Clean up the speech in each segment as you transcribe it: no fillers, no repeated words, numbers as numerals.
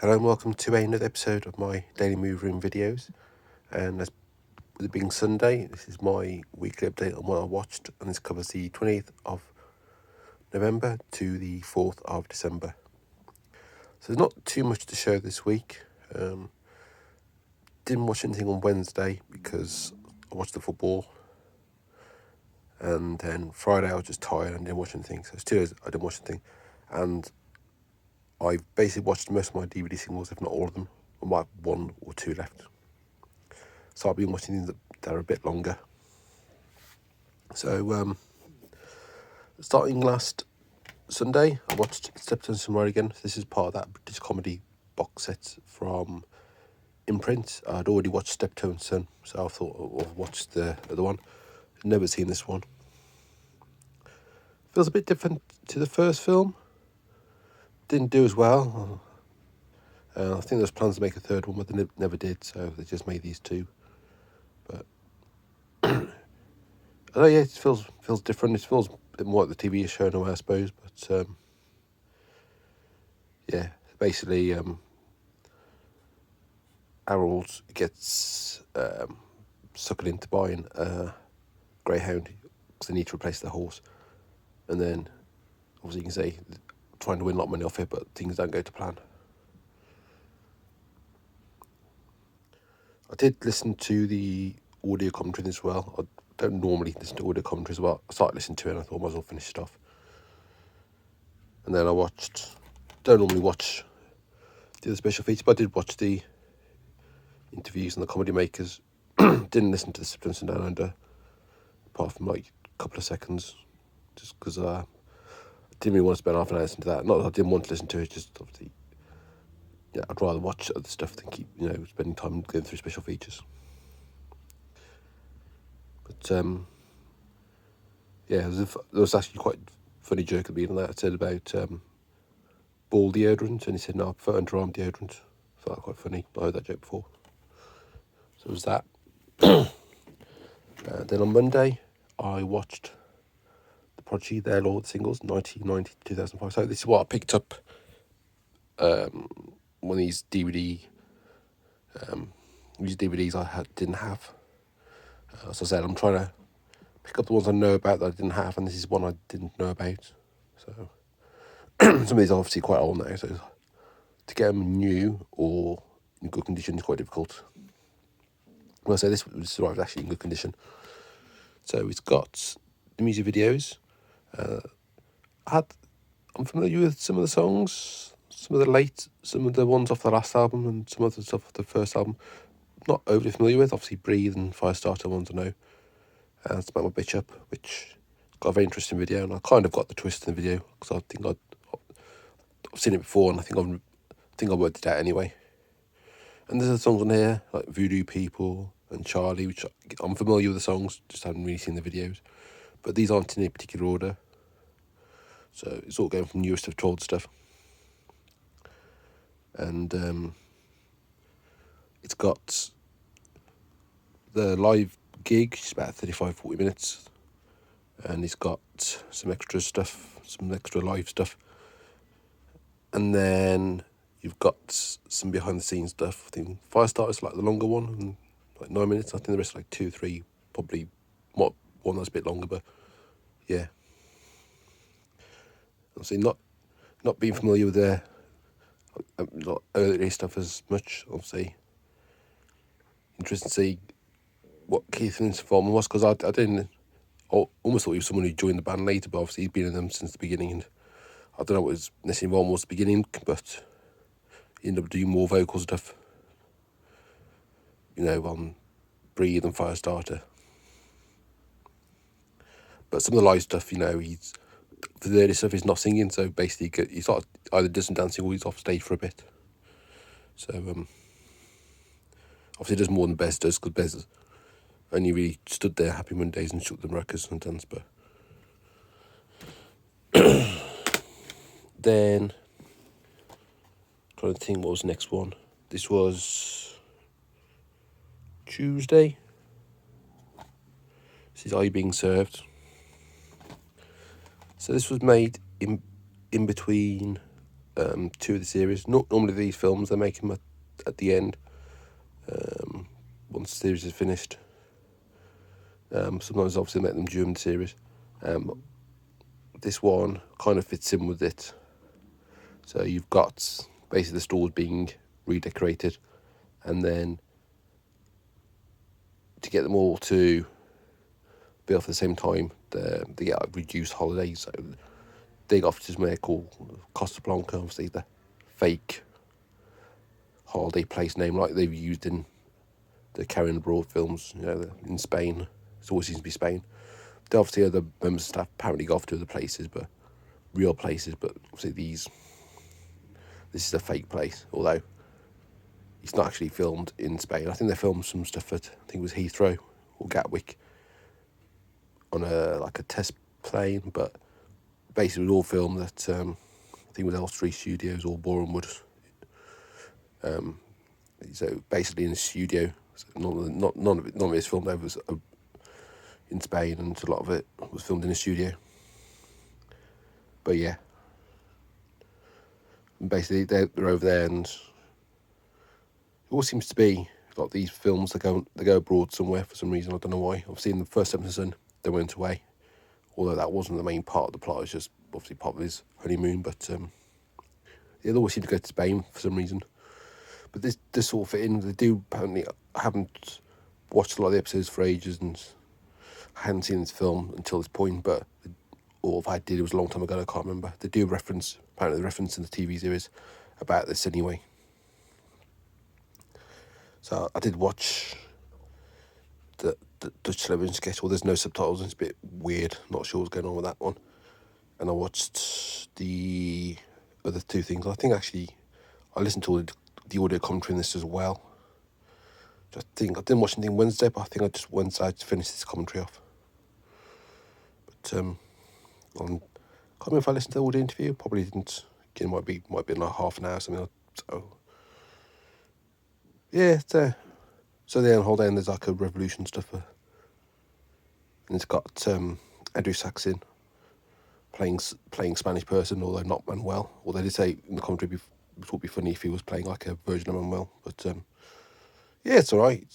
Hello and welcome to another episode of my Daily Move Room videos. And as with it being Sunday, this is my weekly update on what I watched, and this covers the 20th of November to the 4th of December. So there's not too much to show this week. Didn't watch anything on Wednesday because I watched the football. And then Friday I was just tired and didn't watch anything. So it's 2 days I didn't watch anything. And I've basically watched most of my DVD singles, if not all of them. I might have 1 or 2 left. So I've been watching things that are a bit longer. So starting last Sunday, I watched Steptoe and Son again. This is part of that British comedy box set from Imprint. I'd already watched Steptoe and Son, so I thought I'll watch the other one. Never seen this one. Feels a bit different to the first film. Didn't do as well. I think there was plans to make a third one, but they never did, so they just made these 2. But oh yeah, it feels different. It feels a bit more like the TV show in a way, I suppose. But yeah, basically, Harold gets suckered into buying a greyhound because they need to replace their horse, and then obviously you can say trying to win a lot of money off it, but things don't go to plan. I did listen to the audio commentary as well. I don't normally listen to audio commentary as well. I started listening to it and I thought I might as well finish it off. And then I don't normally watch the other special features, but I did watch the interviews and the comedy makers. Didn't listen to the Simpsons Down Under, apart from like a couple of seconds, just because I didn't really want to spend half an hour listening to that. Not that I didn't want to listen to it, just obviously, yeah, I'd rather watch other stuff than keep, spending time going through special features. But yeah, there was actually quite a funny joke at the beginning of that. It said about ball deodorant, and he said, no, I prefer underarm deodorant. I thought that quite funny. I heard that joke before. So it was that. Then on Monday, I watched The Prodigy, Their Lord singles, 1990 to 2005. So this is what I picked up one of these DVDs I didn't have. As I said, I'm trying to pick up the ones I know about that I didn't have, and this is one I didn't know about. So some of these are obviously quite old now, so to get them new or in good condition is quite difficult. Well, so this was actually in good condition. So it's got the music videos. I'm familiar with some of the songs, some of the ones off the last album, and some of the stuff off the first album. Not overly familiar with. Obviously, Breathe and Firestarter ones I know. And Smack My Bitch Up, which got a very interesting video, and I kind of got the twist in the video because I think I've seen it before, and I think I worked it out anyway. And there's other songs on here like Voodoo People and Charlie, which I'm familiar with the songs, just haven't really seen the videos. But these aren't in any particular order, so it's all going from newest to old stuff. And it's got the live gig, which is about 35-40 minutes, and it's got some extra stuff, some extra live stuff, and then you've got some behind the scenes stuff. I think Firestarter's like the longer one, and like 9 minutes. I think the rest are like 2, 3, probably one that's a bit longer, but yeah. Obviously not being familiar with their early stuff as much, obviously. Interesting to see what Keith Flint's involvement was, because I almost thought he was someone who joined the band later, but obviously he's been in them since the beginning, and I don't know what his necessary involvement was at the beginning, but he ended up doing more vocal stuff, on Breathe and Firestarter. But some of the live stuff, he's for the early stuff, he's not singing, so basically he's either does some dancing or he's off stage for a bit. So obviously does more than Bez does, because Bez only really stood there Happy Mondays and shook the maracas and danced. But then trying to think what was the next one. This was Tuesday. This is Are You Being Served? So this was made in between two of the series. Normally these films, they make them at the end, once the series is finished. Sometimes obviously make them during the series. This one kind of fits in with it. So you've got basically the stores being redecorated, and then to get them all to be off at the same time, they get like reduced holidays. So they got this where called Costa Blanca, obviously the fake holiday place name like they've used in the Carrion Abroad films, in Spain. It always seems to be Spain. They obviously other members of staff apparently go off to other places, but real places, but obviously this is a fake place, although it's not actually filmed in Spain. I think they filmed some stuff at, I think it was Heathrow or Gatwick on a test plane, but basically it was all filmed at I think it was Elstree Studios or Boreham Wood. So basically in a studio. So none of it is filmed over in Spain, and a lot of it was filmed in a studio. But yeah, basically they're over there, and it all seems to be like these films they go abroad somewhere for some reason. I don't know why. Obviously in the first episode they went away, although that wasn't the main part of the plot. It was just obviously part of his honeymoon. But they always seem to go to Spain for some reason. But this sort of fit in. They do apparently. I haven't watched a lot of the episodes for ages, and I hadn't seen this film until this point. But or if I did, it was a long time ago. I can't remember. They do apparently the reference in the TV series about this anyway. So I did watch the Dutch television sketch. Well, there's no subtitles, and it's a bit weird. Not sure what's going on with that one. And I watched the other two things. I think actually I listened to the audio commentary in this as well. I think I didn't watch anything Wednesday, but I think I just Wednesday to finish this commentary off. But I can't remember if I listened to the audio interview. Probably didn't. Again, might be like half an hour or something. So yeah, it's there. So then whole day and there's like a revolution stuff, and it's got Andrew Saxon playing Spanish person, although not Manuel. Although they did say in the commentary it would be funny if he was playing like a version of Manuel. But yeah, it's alright.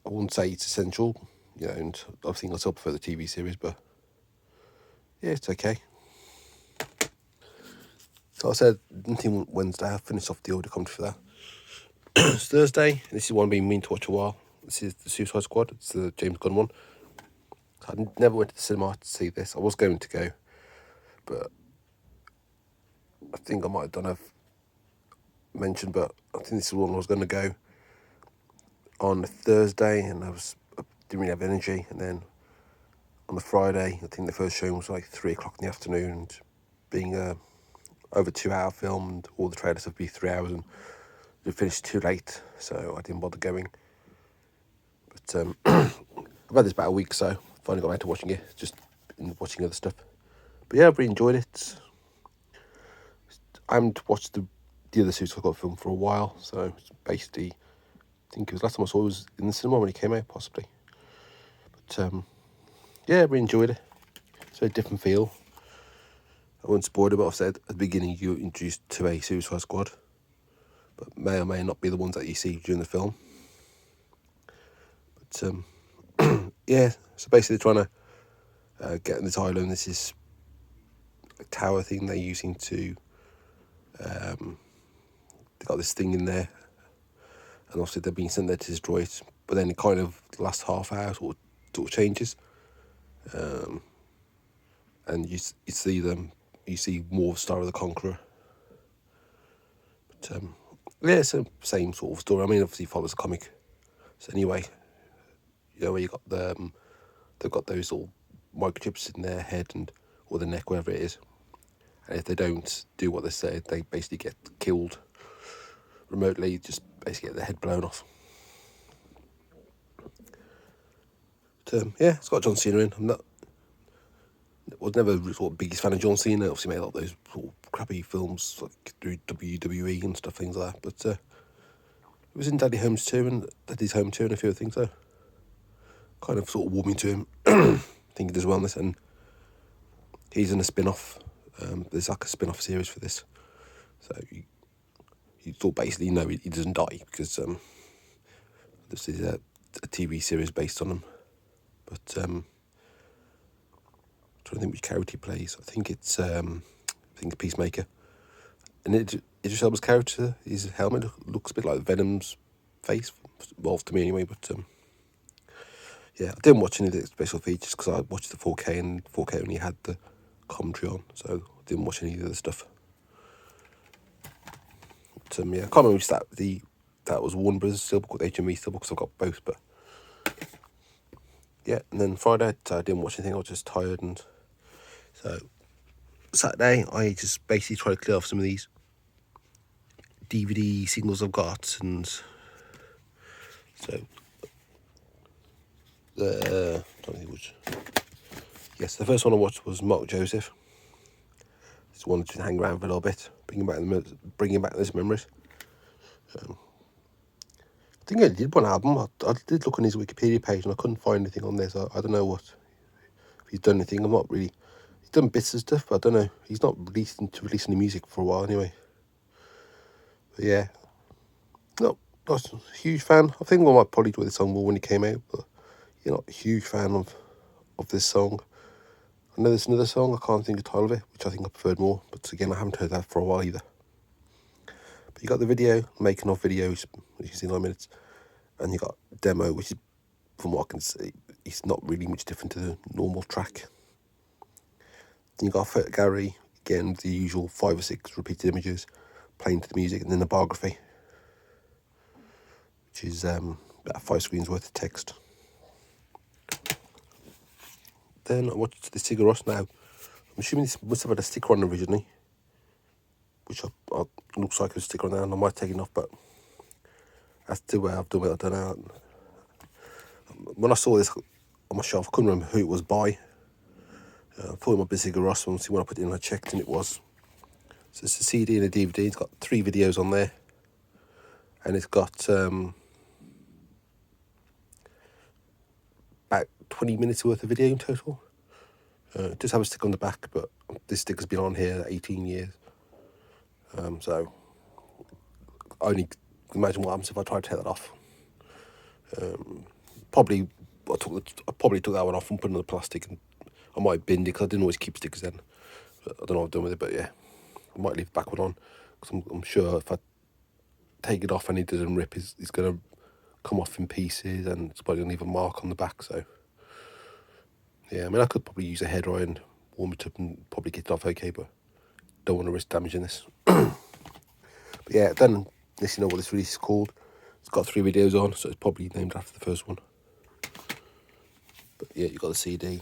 I wouldn't say it's essential, and I think I still prefer the TV series, but yeah, it's okay. So I said nothing Wednesday. I finished off the audio commentary for that. It's Thursday. This is one I've been meaning to watch a while. This is the Suicide Squad. It's the James Gunn one. I never went to the cinema to see this. I was going to go, but I think I might have done mentioned, but I think this is one I was going to go on a Thursday, and I didn't really have energy. And then on the Friday, I think the first showing was like 3 o'clock in the afternoon, and being over 2 hour film, and all the trailers have been 3 hours, and it finished too late, so I didn't bother going. But I've had this about a week, so finally got back to watching it, just been watching other stuff. But yeah, I've really enjoyed it. I haven't watched the other Suicide Squad film for a while, so it's basically, I think it was last time I saw it was in the cinema when it came out, possibly. But yeah, I really enjoyed it. It's a very different feel. I won't spoil it, but I've said at the beginning you're introduced to a Suicide Squad, but may or may not be the ones that you see during the film. But yeah, so basically trying to get in this island. This is a tower thing they're using to. They got this thing in there, and obviously they're being sent there to destroy it. But then it kind of the last half hour sort of changes, and you see them. You see more of Star of the Conqueror. But yeah, it's the same sort of story. I mean, obviously it follows the comic. So anyway, where you got they've got those little microchips in their head or their neck, wherever it is. And if they don't do what they say, they basically get killed remotely, just basically get their head blown off. But yeah, it's got John Cena in. I was never sort of biggest fan of John Cena. Obviously made a lot of those sort of crappy films like through WWE and stuff, things like that. But it was in Daddy's Home 2 and a few other things, so kind of sort of warming to him. I think he does well in this, and he's in a spin-off There's like a spin-off series for this, so you thought basically no, he doesn't die because this is a TV series based on him. But trying to think which character he plays. I think it's Peacemaker. And Idris Elba's character, his helmet looks a bit like Venom's face, well to me anyway. But yeah, I didn't watch any of the special features because I watched the 4K, and 4K only had the commentary on, so I didn't watch any of the other stuff. But yeah, I can't remember which that was Warner Brothers Steelbook or HMV Steelbook, because I've got both. But yeah, and then Friday I didn't watch anything. I was just tired, and so Saturday I just basically tried to clear off some of these DVD singles I've got, and so I don't think which. Yes, the first one I watched was Mark Joseph. Just wanted to hang around for a little bit, bringing back those memories. I think he did one album. I did look on his Wikipedia page and I couldn't find anything on there, so I don't know if he's done anything. I'm not really. He's done bits of stuff, but I don't know. He's not releasing any music for a while anyway. But yeah, not a huge fan. I think I might probably enjoy the song more when it came out, but you're not a huge fan of this song. I know there's another song, I can't think of the title of it, which I think I preferred more, but again, I haven't heard that for a while either. But you got the video, making of video, which is in 9 minutes, and you got demo, which is, from what I can see, it's not really much different to the normal track. Then you got Photo Gallery, again, the usual 5 or 6 repeated images, playing to the music, and then the biography, which is about 5 screens worth of text. Then I watched the Sigur Rós now. I'm assuming this must have had a sticker on originally, which looks like a sticker on there, and I might take it off, but that's the way I've done it. I don't know. When I saw this on my shelf, I couldn't remember who it was by. I thought it might be Sigur Rós, and when I put it in, I checked, and it was. So it's a CD and a DVD. It's got 3 videos on there, and it's got about 20 minutes worth of video in total. It does have a sticker on the back, but this sticker's been on here 18 years. So I only imagine what happens if I try to take that off. I probably took that one off and put it in the plastic, and I might bin it because I didn't always keep stickers then. But I don't know what I've done with it, but yeah, I might leave the back one on because I'm sure if I take it off and it doesn't rip, it's going to come off in pieces, and it's probably going to leave a mark on the back. So yeah, I mean, I could probably use a hairdryer and warm it up and probably get it off okay, but don't want to risk damaging this. But yeah, then this, you know what this release is called. It's got 3 videos on, so it's probably named after the first one. But yeah, you got the CD,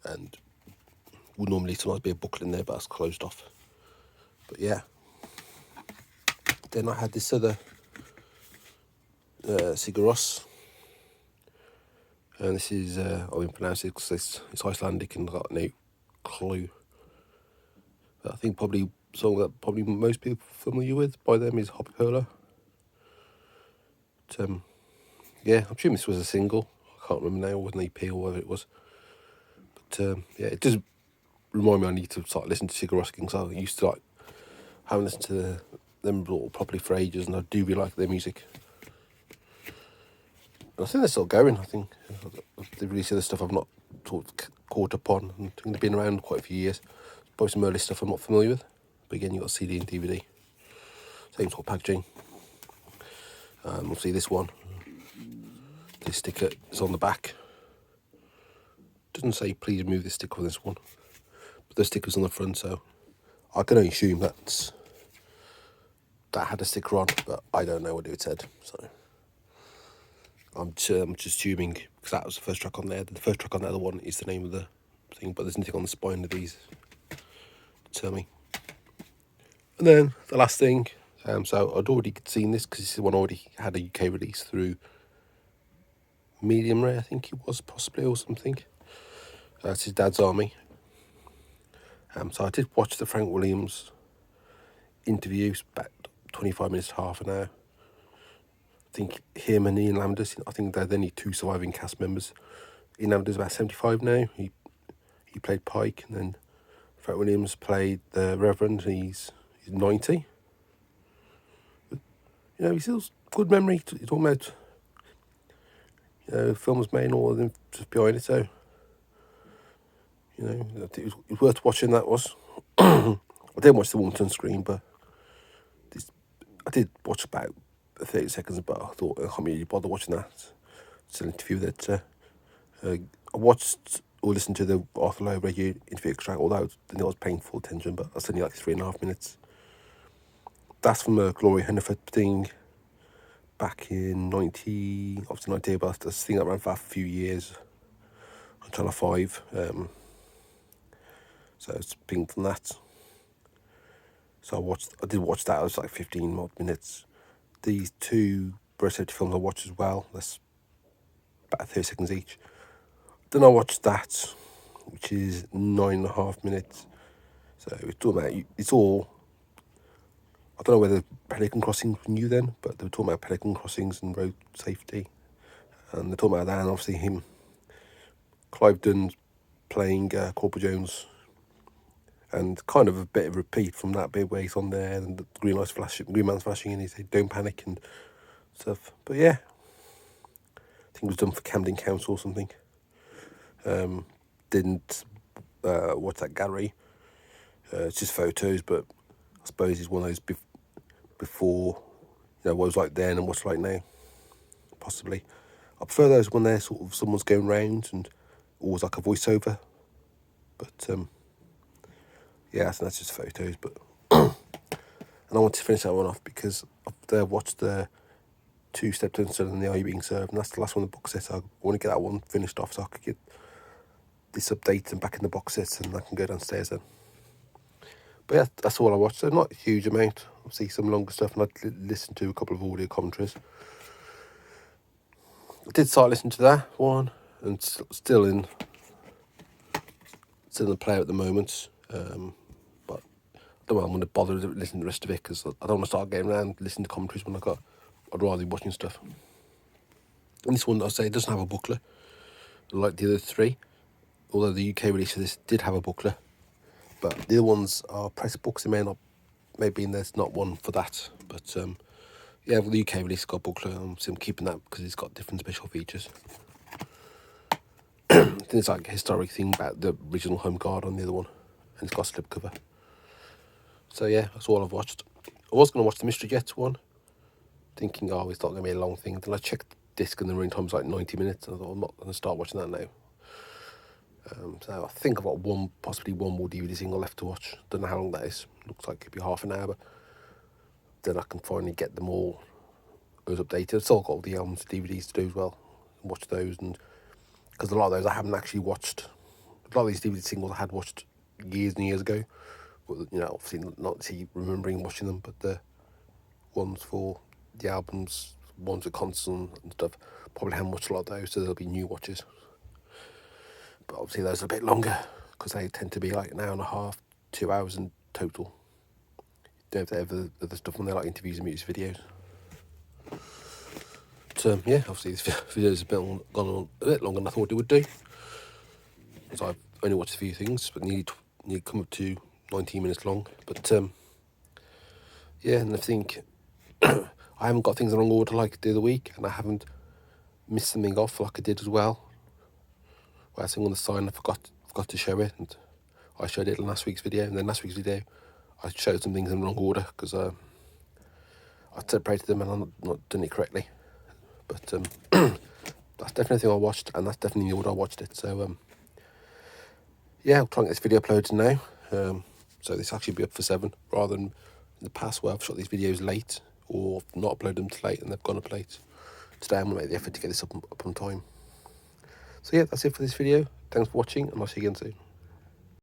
and would normally sometimes be a booklet in there, but it's closed off. But yeah, then I had this other Sigur Rós, and this is I won't pronounce it because it's Icelandic and I've got no clue. But I think probably a song that probably most people are familiar with by them is Hoppy Polar. But yeah, I'm assuming this was a single. I can't remember now, or an EP or whatever it was. But yeah, it does remind me I need to start listening to Sigur Rós, because I used to haven't listened to them properly for ages, and I do really like their music. And I think they're still going. I think they release other stuff I've not caught up on, and I think they've been around quite a few years. Probably some early stuff I'm not familiar with, but again, you got CD and DVD, same sort of packaging. We'll see this one. This sticker is on the back. Doesn't say please remove this sticker on this one, but the sticker's on the front, so I can only assume that had a sticker on, but I don't know what it said, so I'm just assuming, because that was the first track on there. The first track on the other one is the name of the thing, but there's nothing on the spine of these to tell me. And then the last thing, so I'd already seen this because this one already had a UK release through Medium Rare, I think it was, possibly, or something. It's his Dad's Army. So I did watch the Frank Williams interviews, about 25 minutes to half an hour. I think him and Ian Landers, I think they're the only 2 surviving cast members. Ian Landers is about 75 now. He He played Pike, and then Pharrell Williams played the Reverend. He's 90. You know, he still good memory. You're talking about, you know, films made and all of them just behind it. So, you know, I think it was worth watching. That was. I didn't watch the Woman on Screen, but I did watch about 30 seconds. But I thought I can't really bother watching that. It's an interview that I watched or listened to the Arthur Lowe radio interview extract. Although it was painful attention, but that's only like 3.5 minutes. That's from a Gloria Hunniford thing back in 90, obviously 90, but this thing that ran for a few years on Channel 5. So it's ping from that. So I did watch that. It was like 15 odd minutes. These two breast safety films I watched as well. That's about 30 seconds each. Then I watched that, which is 9.5 minutes. So it's talking about, it's all, I don't know whether Pelican Crossings were new then, but they were talking about Pelican Crossings and road safety. And they're talking about that, and obviously him, Clive Dunn playing Corporal Jones, and kind of a bit of a repeat from that bit where he's on there and the green lights flashing, green man's flashing, and he said, "Don't panic" and stuff. But yeah, I think it was done for Camden Council or something. Didn't watch that gallery. It's just photos, but I suppose it's one of those before, you know, what it was like then and what's like now. Possibly, I prefer those when they're sort of someone's going round and always like a voiceover. But yeah, I think that's just photos. But and I want to finish that one off because I've watched the 2 Step Unstood and the Are You Being Served, and that's the last one in the box set. So I want to get that one finished off so I could get this update and back in the box set, and I can go downstairs then. But yeah, that's all I watched. So not a huge amount. Obviously some longer stuff, and I listened to a couple of audio commentaries. I did start listening to that one, and still in the player at the moment. But I don't know, I'm going to bother listening to the rest of it because I don't want to start getting around listening to commentaries when I'd rather be watching stuff. And this one, I say, it doesn't have a booklet like the other 3, although the UK release of this did have a booklet. But the other ones are press books. It may be there's not one for that. But yeah, well, the UK release got a booklet. I'm keeping that because it's got different special features. I think it's like a historic thing about the original Home Guard on the other one, and it's got a slipcover. So yeah, that's all I've watched. I was going to watch the Mystery Jets one, thinking, oh, it's not going to be a long thing. Then I checked the disc and the running time's like 90 minutes, and I thought, I'm not going to start watching that now. So I think I've got possibly one more DVD single left to watch. Don't know how long that is. Looks like it could be half an hour, but then I can finally get them all as updated. I've still got all the albums, DVDs to do as well, and watch those. And because a lot of those I haven't actually watched. A lot of these DVD singles I had watched years and years ago. But, you know, obviously not remembering watching them, but the ones for the albums, ones with concerts and stuff, probably haven't watched a lot of those, so there'll be new watches. But obviously those are a bit longer because they tend to be like an hour and a half, 2 hours in total. Don't have the other stuff on there like interviews and music videos. But yeah, obviously this video's gone on a bit longer than I thought it would do. So I've only watched a few things, but need to come up to 19 minutes long. But yeah, and I think I haven't got things in the wrong order like the other week, and I haven't missed something off like I did as well. Where I think on the sign I forgot to show it, and I showed it in last week's video, and then last week's video I showed some things in the wrong order because I separated them and I'm not doing it correctly. But that's definitely the thing I watched, and that's definitely the order I watched it. So yeah, I'll try and get this video uploaded now. So this actually be up for 7 rather than in the past where I've shot these videos late or not uploaded them too late and they've gone up late. Today I'm going to make the effort to get this up on time. So yeah, that's it for this video. Thanks for watching, and I'll see you again soon.